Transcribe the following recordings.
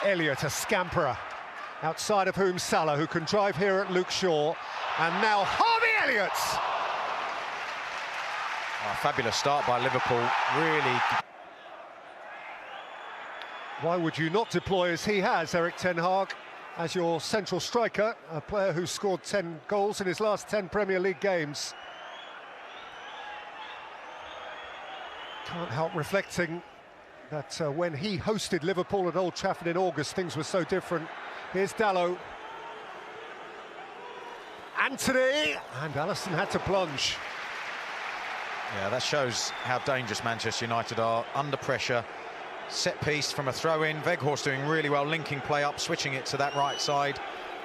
Elliott, a scamperer, outside of whom Salah, who can drive here at Luke Shaw, and now Harvey Elliott! Oh, fabulous start by Liverpool, really. Why would you not deploy as he has, Eric Ten Hag, as your central striker, a player who's scored 10 goals in his last 10 Premier League games? Can't help reflecting that when he hosted Liverpool at Old Trafford in August, things were so different. Here's Dalot. Anthony! And Alisson had to plunge. Yeah, that shows how dangerous Manchester United are, under pressure. Set piece from a throw-in. Weghorst doing really well, linking play up, switching it to that right side.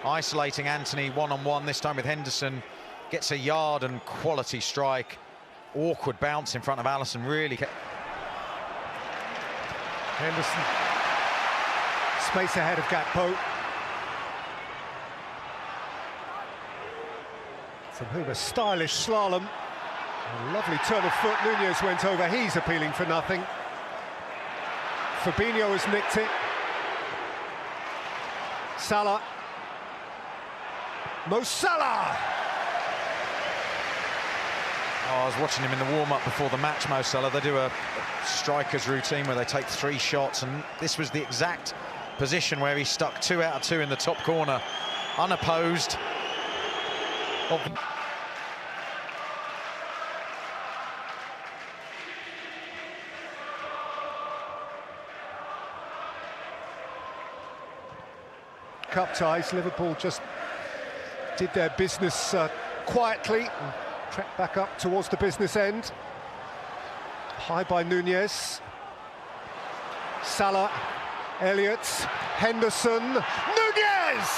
Isolating Anthony one-on-one, this time with Henderson. Gets a yard and quality strike. Awkward bounce in front of Alisson, really. Henderson. Space ahead of Gakpo. From whom a stylish slalom. A lovely turn of foot. Nunez went over. He's appealing for nothing. Fabinho has nicked it. Salah. Mo Salah! Oh, I was watching him in the warm-up before the match, Mo Salah. They do a striker's routine where they take 3 shots, and this was the exact position where he stuck 2 out of 2 in the top corner, unopposed. Cup ties, Liverpool just did their business quietly and tracked back up towards the business end. High by Nunez. Salah, Elliott, Henderson, Nunez!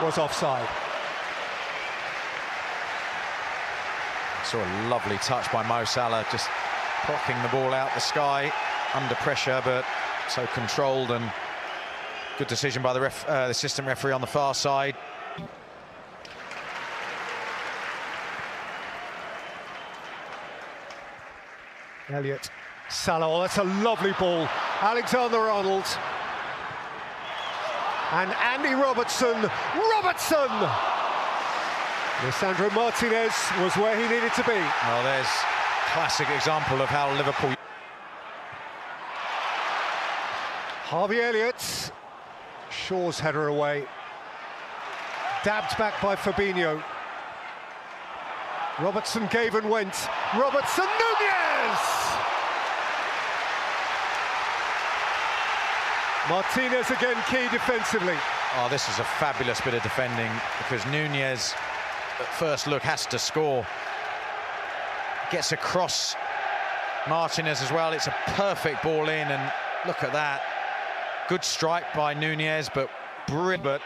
Was offside. Saw a lovely touch by Mo Salah, just plucking the ball out the sky, under pressure, but so controlled, and good decision by the assistant referee on the far side. Elliott, Salah, oh, that's a lovely ball. Alexander-Arnold. And Andy Robertson. Lisandro Martinez was where he needed to be. Well, there's a classic example of how Liverpool... Harvey Elliott. Shaw's header away. Dabbed back by Fabinho. Robertson gave and went. Robertson, Nunez! Martinez again key defensively. Oh, this is a fabulous bit of defending, because Nunez, at first look, has to score. Gets across Martinez as well. It's a perfect ball in, and look at that. Good strike by Nunez, but brilliant. But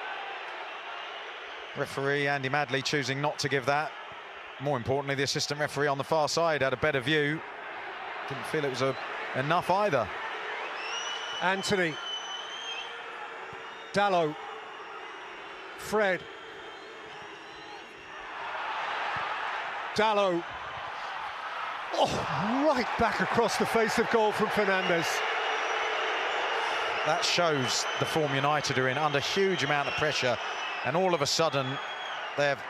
referee Andy Madley choosing not to give that. More importantly, the assistant referee on the far side had a better view. Didn't feel it was enough either. Anthony. Dalot. Fred. Dalot. Oh, right back across the face of goal from Fernandes. That shows the form United are in, under huge amount of pressure, and all of a sudden they have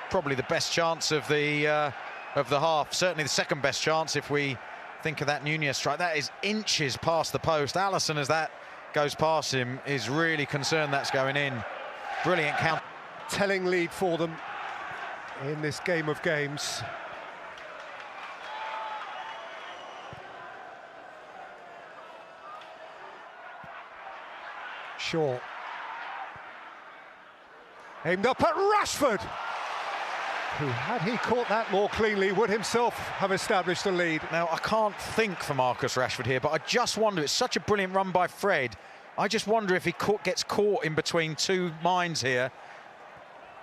probably the best chance of the half. Certainly the second best chance if we think of that Nunez strike. That is inches past the post. Alisson, as that goes past him, is really concerned that's going in. Brilliant count. Telling lead for them in this game of games. Shaw. Aimed up at Rashford, who, had he caught that more cleanly, would himself have established a lead. Now, I can't think for Marcus Rashford here, but I just wonder, it's such a brilliant run by Fred, I just wonder if he gets caught in between two minds here.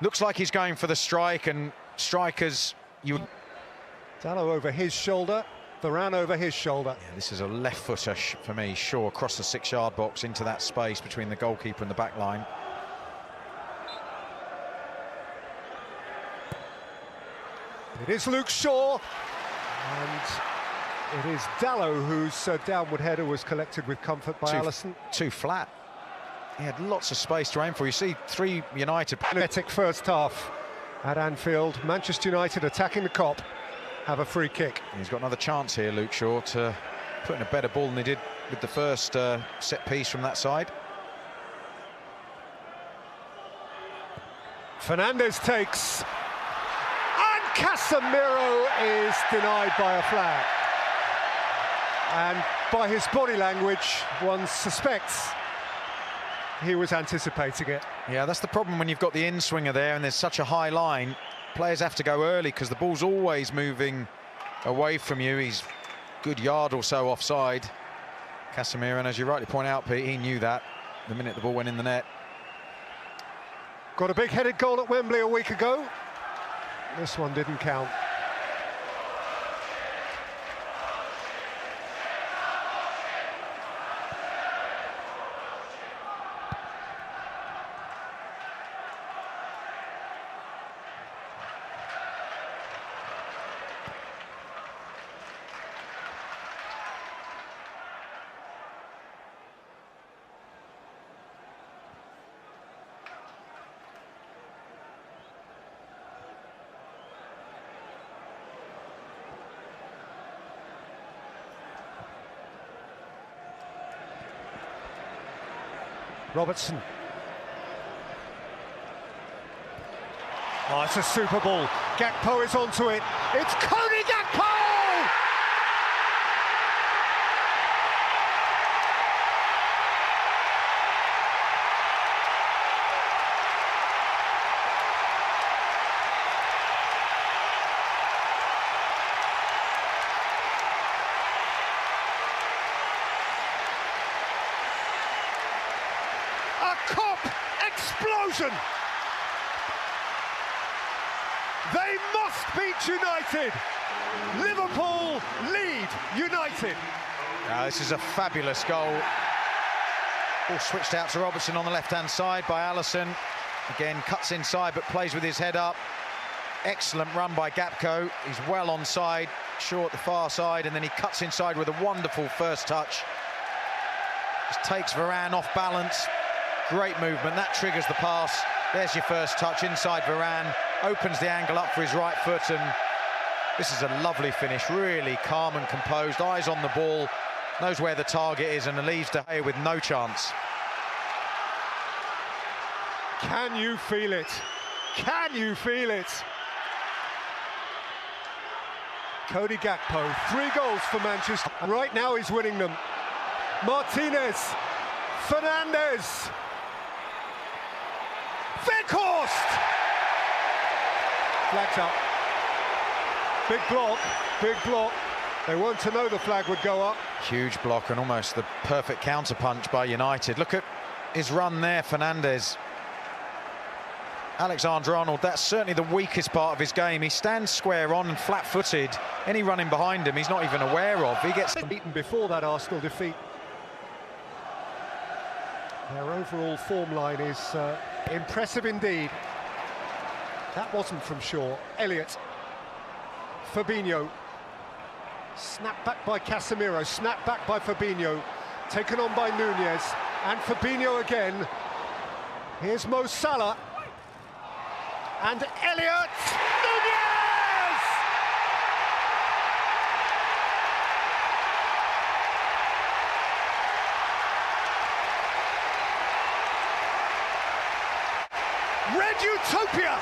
Looks like he's going for the strike, and strikers... Dalot over his shoulder, Varane over his shoulder. Yeah, this is a left footer for me. Shaw across the 6-yard box into that space between the goalkeeper and the back line. It is Luke Shaw, and it is Dalot whose downward header was collected with comfort by Alisson. Too flat. he had lots of space to aim for. You see 3 United... Pathetic first half at Anfield. Manchester United attacking the Kop, have a free kick. He's got another chance here, Luke Shaw, to put in a better ball than he did with the first set piece from that side. Fernandez takes, and Casemiro is denied by a flag. And by his body language, one suspects he was anticipating it. Yeah, that's the problem when you've got the in-swinger there and there's such a high line. Players have to go early because the ball's always moving away from you. He's a good yard or so offside, Casemiro, and as you rightly point out, Pete, he knew that the minute the ball went in the net. Got a big headed goal at Wembley a week ago. This one didn't count. Robertson. Oh, it's a super ball. Gakpo is onto it. It's Cody Gakpo! Explosion! They must beat United. Liverpool lead United. This is a fabulous goal. Ball switched out to Robertson on the left-hand side by Alisson. Again, cuts inside but plays with his head up. Excellent run by Gakpo. He's well onside, Shaw at the far side, and then he cuts inside with a wonderful first touch. Just takes Varane off balance. Great movement, that triggers the pass. There's your first touch inside Varane, opens the angle up for his right foot, and this is a lovely finish, really calm and composed, eyes on the ball, knows where the target is, and leaves De Gea with no chance. Can you feel it? Can you feel it? Cody Gakpo, 3 goals for Manchester, and right now he's winning them. Martinez, Fernandez, Weghorst! Flags up. Big block, big block. They weren't to know the flag would go up. Huge block and almost the perfect counter-punch by United. Look at his run there, Fernandez. Alexander-Arnold, that's certainly the weakest part of his game. He stands square on and flat-footed. Any running behind him he's not even aware of. He gets beaten before that Arsenal defeat. Their overall form line is impressive indeed. That wasn't from Shaw. Elliott. Fabinho. Snapped back by Casemiro. Snapped back by Fabinho. Taken on by Nunez. And Fabinho again. Here's Mo Salah. And Elliott. Nunez! Red Utopia!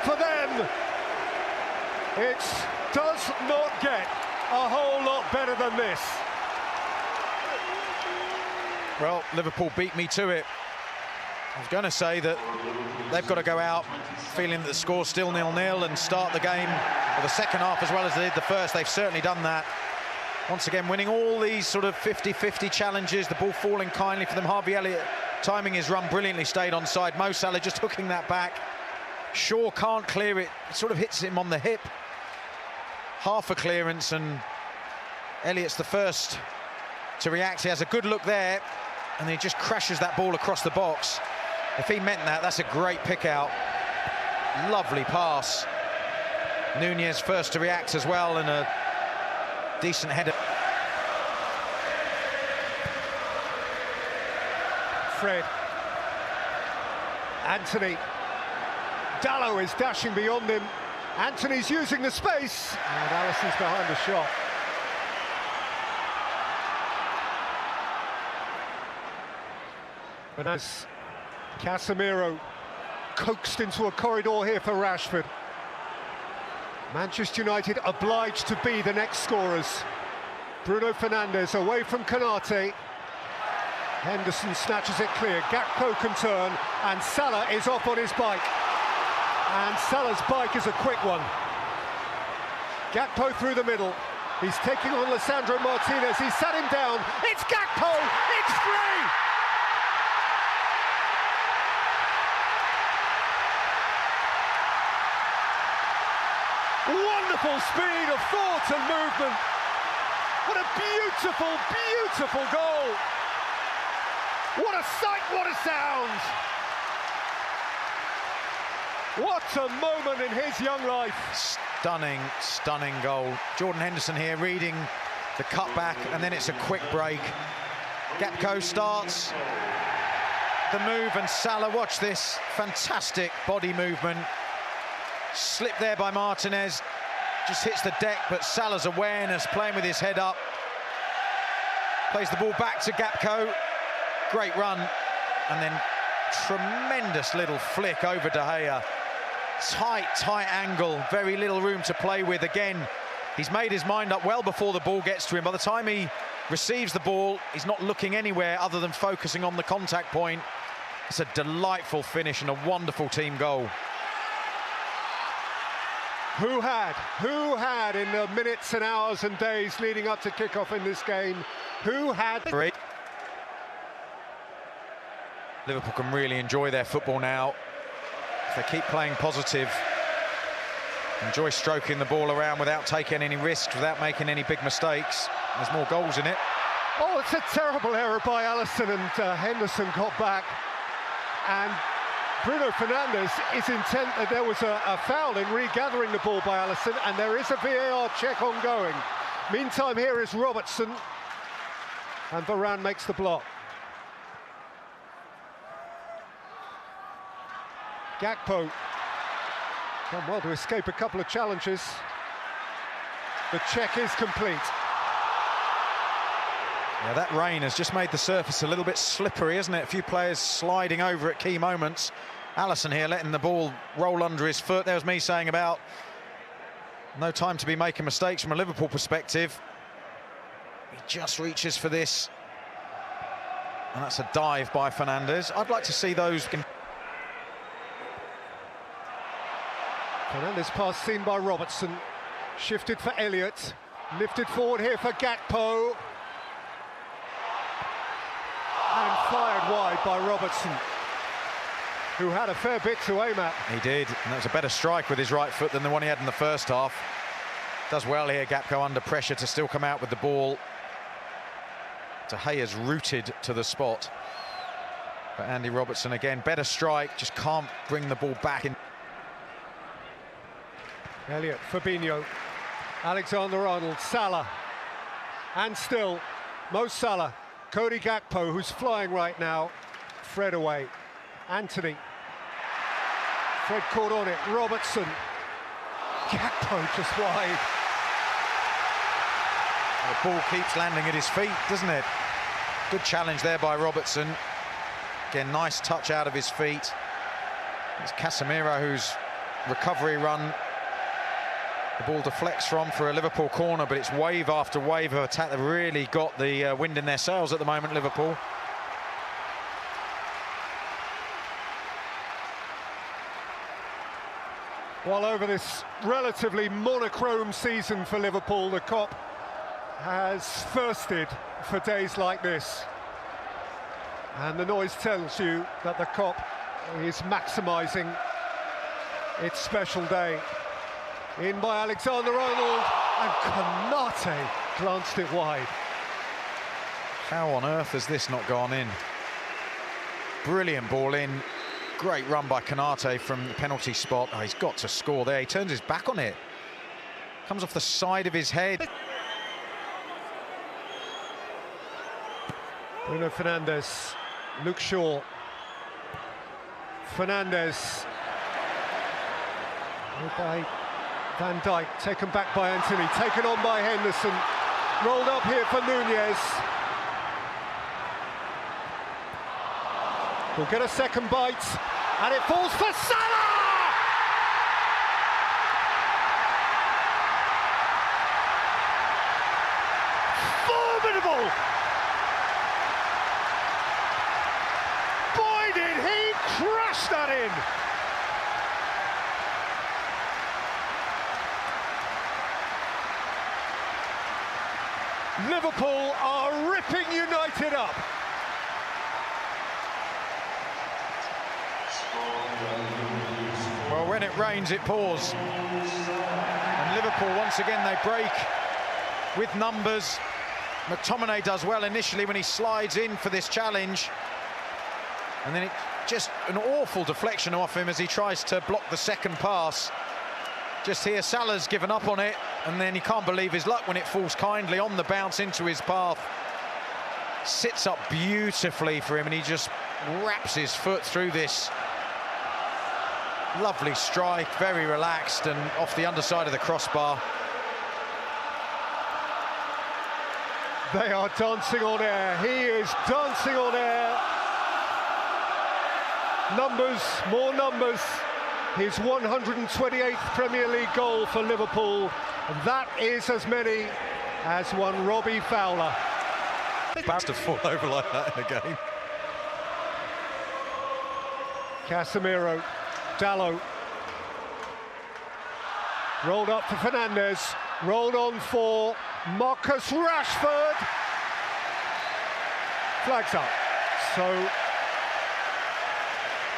For them, it does not get a whole lot better than this. Well, Liverpool beat me to it. I was going to say that they've got to go out feeling that the score's still 0-0 and start the game for the second half as well as they did the first. They've certainly done that. Once again, winning all these sort of 50-50 challenges, the ball falling kindly for them. Harvey Elliott timing his run brilliantly, stayed onside. Mo Salah just hooking that back. Shaw can't clear it. It sort of hits him on the hip. Half a clearance, and Elliott's the first to react. He has a good look there, and he just crashes that ball across the box. If he meant that, that's a great pick out. Lovely pass. Nunez first to react as well, and a decent header. Fred. Anthony. Dallo is dashing beyond him. Anthony's using the space, and Alisson's behind the shot. But as Casemiro coaxed into a corridor here for Rashford. Manchester United obliged to be the next scorers. Bruno Fernandes away from Konate. Henderson snatches it clear. Gakpo can turn, and Salah is off on his bike. And Salah's bike is a quick one. Gakpo through the middle. He's taking on Lisandro Martinez. He sat him down. It's Gakpo! It's free! Wonderful speed of thought and movement. What a beautiful, beautiful goal. What a sight, what a sound. What a moment in his young life. Stunning, stunning goal. Jordan Henderson here reading the cutback, and then it's a quick break. Gakpo starts the move, and Salah, watch this, fantastic body movement. Slipped there by Martinez, just hits the deck, but Salah's awareness, playing with his head up. Plays the ball back to Gakpo. Great run, and then tremendous little flick over De Gea. Tight angle, very little room to play with. Again, he's made his mind up well before the ball gets to him. By the time he receives the ball, he's not looking anywhere other than focusing on the contact point. It's a delightful finish and a wonderful team goal. Who had in the minutes and hours and days leading up to kickoff in this game, who had... Liverpool can really enjoy their football now. If they keep playing positive, enjoy stroking the ball around without taking any risks, without making any big mistakes. There's more goals in it. Oh, it's a terrible error by Alisson, and Henderson got back. And Bruno Fernandes is intent that there was a foul in regathering the ball by Alisson, and there is a VAR check ongoing. Meantime, here is Robertson, and Varane makes the block. Gakpo done well to escape a couple of challenges. The check is complete. Yeah, that rain has just made the surface a little bit slippery, isn't it? A few players sliding over at key moments. Alisson here letting the ball roll under his foot. There was me saying about no time to be making mistakes from a Liverpool perspective. He just reaches for this. And that's a dive by Fernandes. I'd like to see those... Fernandes pass seen by Robertson. Shifted for Elliott. Lifted forward here for Gakpo. And fired wide by Robertson, who had a fair bit to aim at. He did, and that was a better strike with his right foot than the one he had in the first half. Does well here, Gakpo, under pressure to still come out with the ball. De Gea's rooted to the spot. But Andy Robertson again, better strike, just can't bring the ball back in. Elliott, Fabinho, Alexander-Arnold, Salah, and still Mo Salah, Cody Gakpo, who's flying right now. Fred away, Anthony, Fred caught on it, Robertson, Gakpo just wide. The ball keeps landing at his feet, doesn't it? Good challenge there by Robertson. Again, nice touch out of his feet. It's Casemiro whose recovery run the ball deflects from for a Liverpool corner, but it's wave after wave of attack. They've really got the wind in their sails at the moment, Liverpool. While over this relatively monochrome season for Liverpool, the Kop has thirsted for days like this. And the noise tells you that the Kop is maximising its special day. In by Alexander-Arnold, and Konate glanced it wide. How on earth has this not gone in? Brilliant ball in, Great run by Konate from the penalty spot. Oh, he's got to score there. He turns his back on it. Comes off the side of his head. Bruno Fernandes, Luke Shaw. Fernandes. By Van Dijk, taken back by Anthony, taken on by Henderson. Rolled up here for Nunez. We'll get a second bite, and it falls for Salah! Formidable! Boy, did he crash that in! Liverpool are ripping United up. Well, when it rains, it pours. And Liverpool, once again, they break with numbers. McTominay does well initially when he slides in for this challenge. And then it just an awful deflection off him as he tries to block the second pass. Just here, Salah's given up on it, and then he can't believe his luck when it falls kindly on the bounce into his path. Sits up beautifully for him, and he just wraps his foot through this. Lovely strike, very relaxed, and off the underside of the crossbar. They are dancing on air. He is dancing on air. Numbers, more numbers. His 128th Premier League goal for Liverpool. And that is as many as one Robbie Fowler. About to fall over like that in a game. Casemiro, Dalot. Rolled up for Fernandes. Rolled on for Marcus Rashford. Flags up. So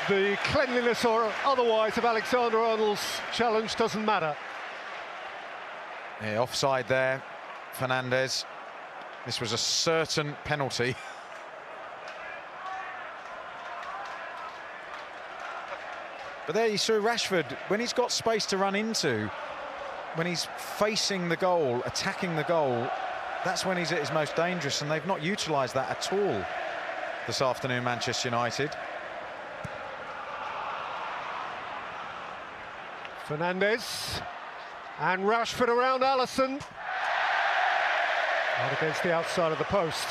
the cleanliness or otherwise of Alexander-Arnold's challenge doesn't matter. Yeah, offside there, Fernandes. This was a certain penalty. But there you saw Rashford, when he's got space to run into, when he's facing the goal, attacking the goal, that's when he's at his most dangerous, and they've not utilised that at all this afternoon, Manchester United. Fernandes and Rashford around Alisson. Out against the outside of the post.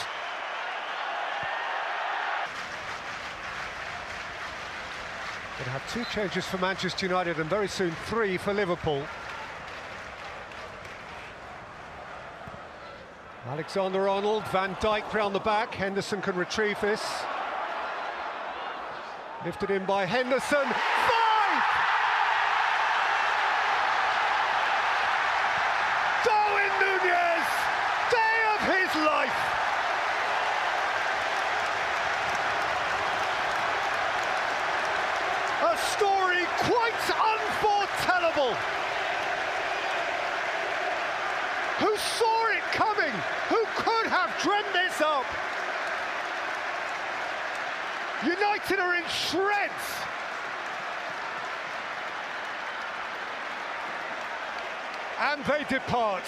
Going to have 2 changes for Manchester United and very soon 3 for Liverpool. Alexander-Arnold, Van Dijk round the back. Henderson can retrieve this. Lifted in by Henderson. A story quite unforetellable. Who saw it coming? Who could have dreamt this up? United are in shreds. And they depart.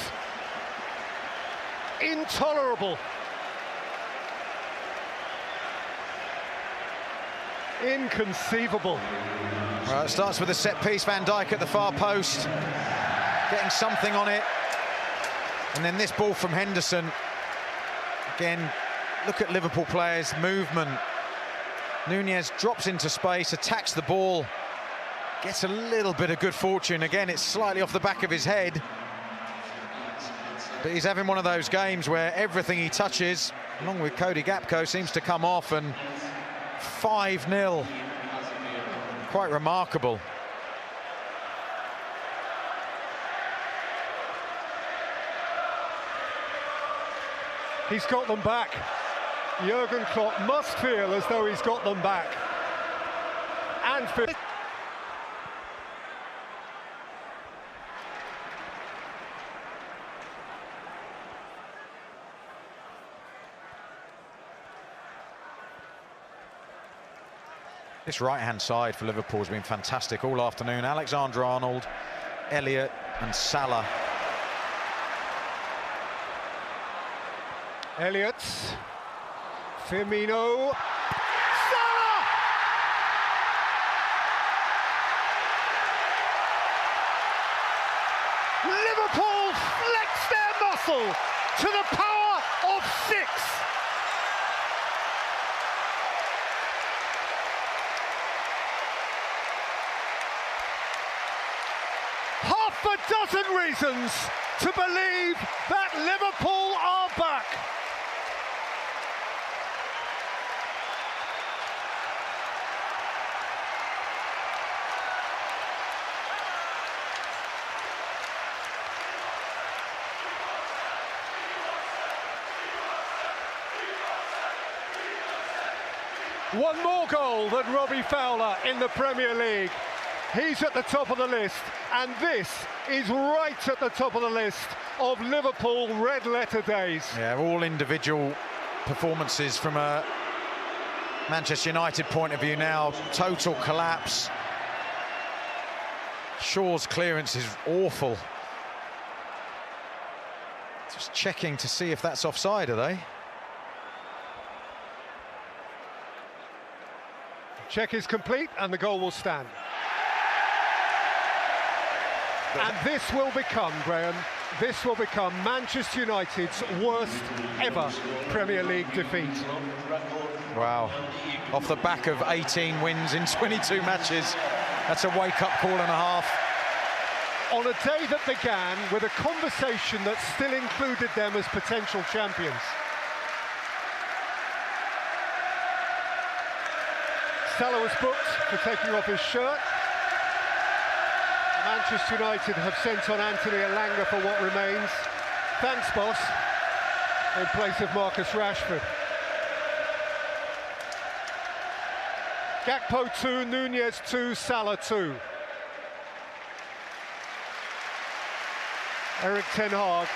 Intolerable. Inconceivable. Well, it starts with a set piece. Van Dijk at the far post, getting something on it. And then this ball from Henderson. Again, look at Liverpool players' movement. Nunez drops into space, attacks the ball, gets a little bit of good fortune. Again, it's slightly off the back of his head. But he's having one of those games where everything he touches, along with Cody Gakpo, seems to come off, and 5-0. Quite remarkable. He's got them back. Jurgen Klopp must feel as though he's got them back. And This right-hand side for Liverpool has been fantastic all afternoon. Alexander-Arnold, Elliott and Salah. Elliott, Firmino, Salah! Liverpool flex their muscle to the power of 6. Half a dozen reasons to believe that Liverpool are back. One more goal than Robbie Fowler in the Premier League. He's at the top of the list, and this is right at the top of the list of Liverpool red letter days. Yeah, all individual performances from a Manchester United point of view now. Total collapse. Shaw's clearance is awful. Just checking to see if that's offside, are they? Check is complete and the goal will stand. And this will become, Graham, this will become Manchester United's worst ever Premier League defeat. Wow. Off the back of 18 wins in 22 matches, that's a wake-up call and a half. On a day that began with a conversation that still included them as potential champions. Salah was booked for taking off his shirt. Manchester United have sent on Anthony Elanga for what remains. Thanks, boss, in place of Marcus Rashford. Gakpo 2, Nunez 2, Salah 2. Eric Ten Hag,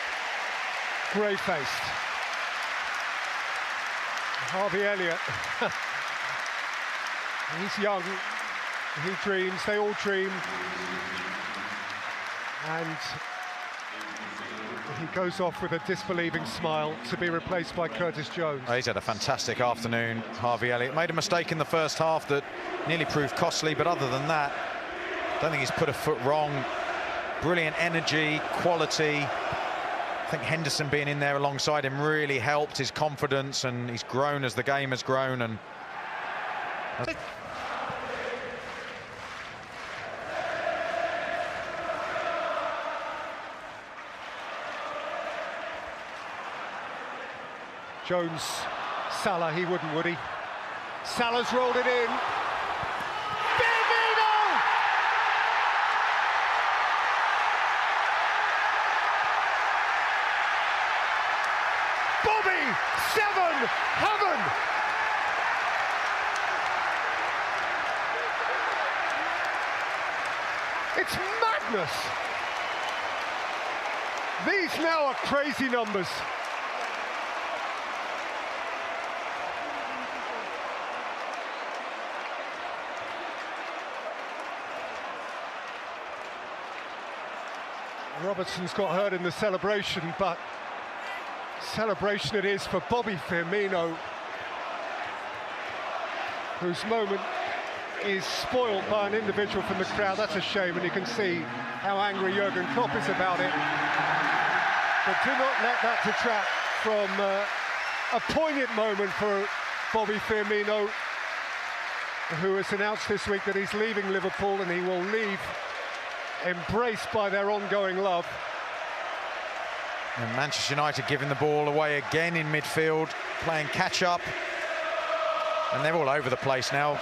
grey-faced. Harvey Elliott. He's young, he dreams, they all dream. And he goes off with a disbelieving smile to be replaced by Curtis Jones. Oh, he's had a fantastic afternoon, Harvey Elliott. Made a mistake in the first half that nearly proved costly, but other than that, I don't think he's put a foot wrong. Brilliant energy, quality. I think Henderson being in there alongside him really helped his confidence, and he's grown as the game has grown. And Jones, Salah, he wouldn't, would he? Salah's rolled it in. Firmino! Bobby, 7, heaven! It's madness. These now are crazy numbers. Robertson's got hurt in the celebration, but celebration it is for Bobby Firmino, whose moment is spoiled by an individual from the crowd. That's a shame, and you can see how angry Jurgen Klopp is about it. But do not let that detract from a poignant moment for Bobby Firmino, who has announced this week that he's leaving Liverpool, and he will leave embraced by their ongoing love. And Manchester United giving the ball away again in midfield, playing catch-up, and they're all over the place now.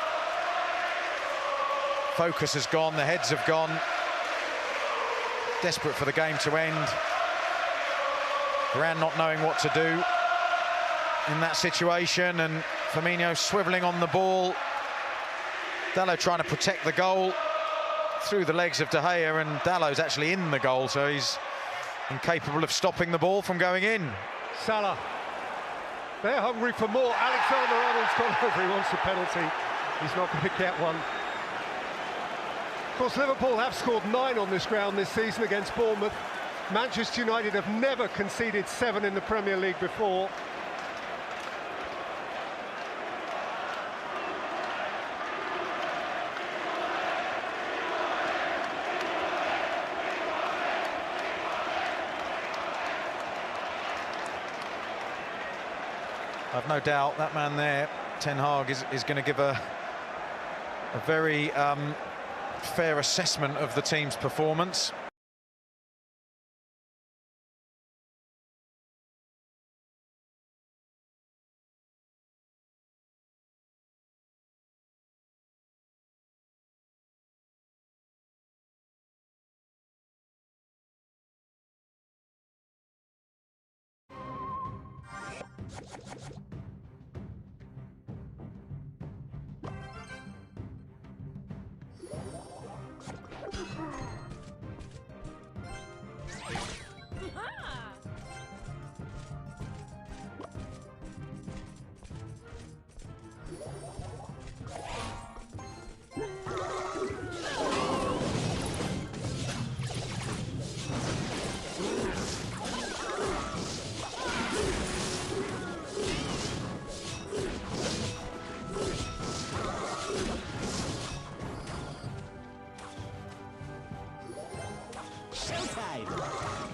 Focus has gone, the heads have gone. Desperate for the game to end. Varane not knowing what to do in that situation, and Firmino swivelling on the ball. Dalot trying to protect the goal through the legs of De Gea, and Dallow's actually in the goal, so he's incapable of stopping the ball from going in. Salah, they're hungry for more. Alexander-Arnold's gone over, he wants a penalty. He's not going to get one. Of course, Liverpool have scored 9 on this ground this season against Bournemouth. Manchester United have never conceded 7 in the Premier League before. I've no doubt that man there, Ten Hag, is going to give a very fair assessment of the team's performance. Showtime!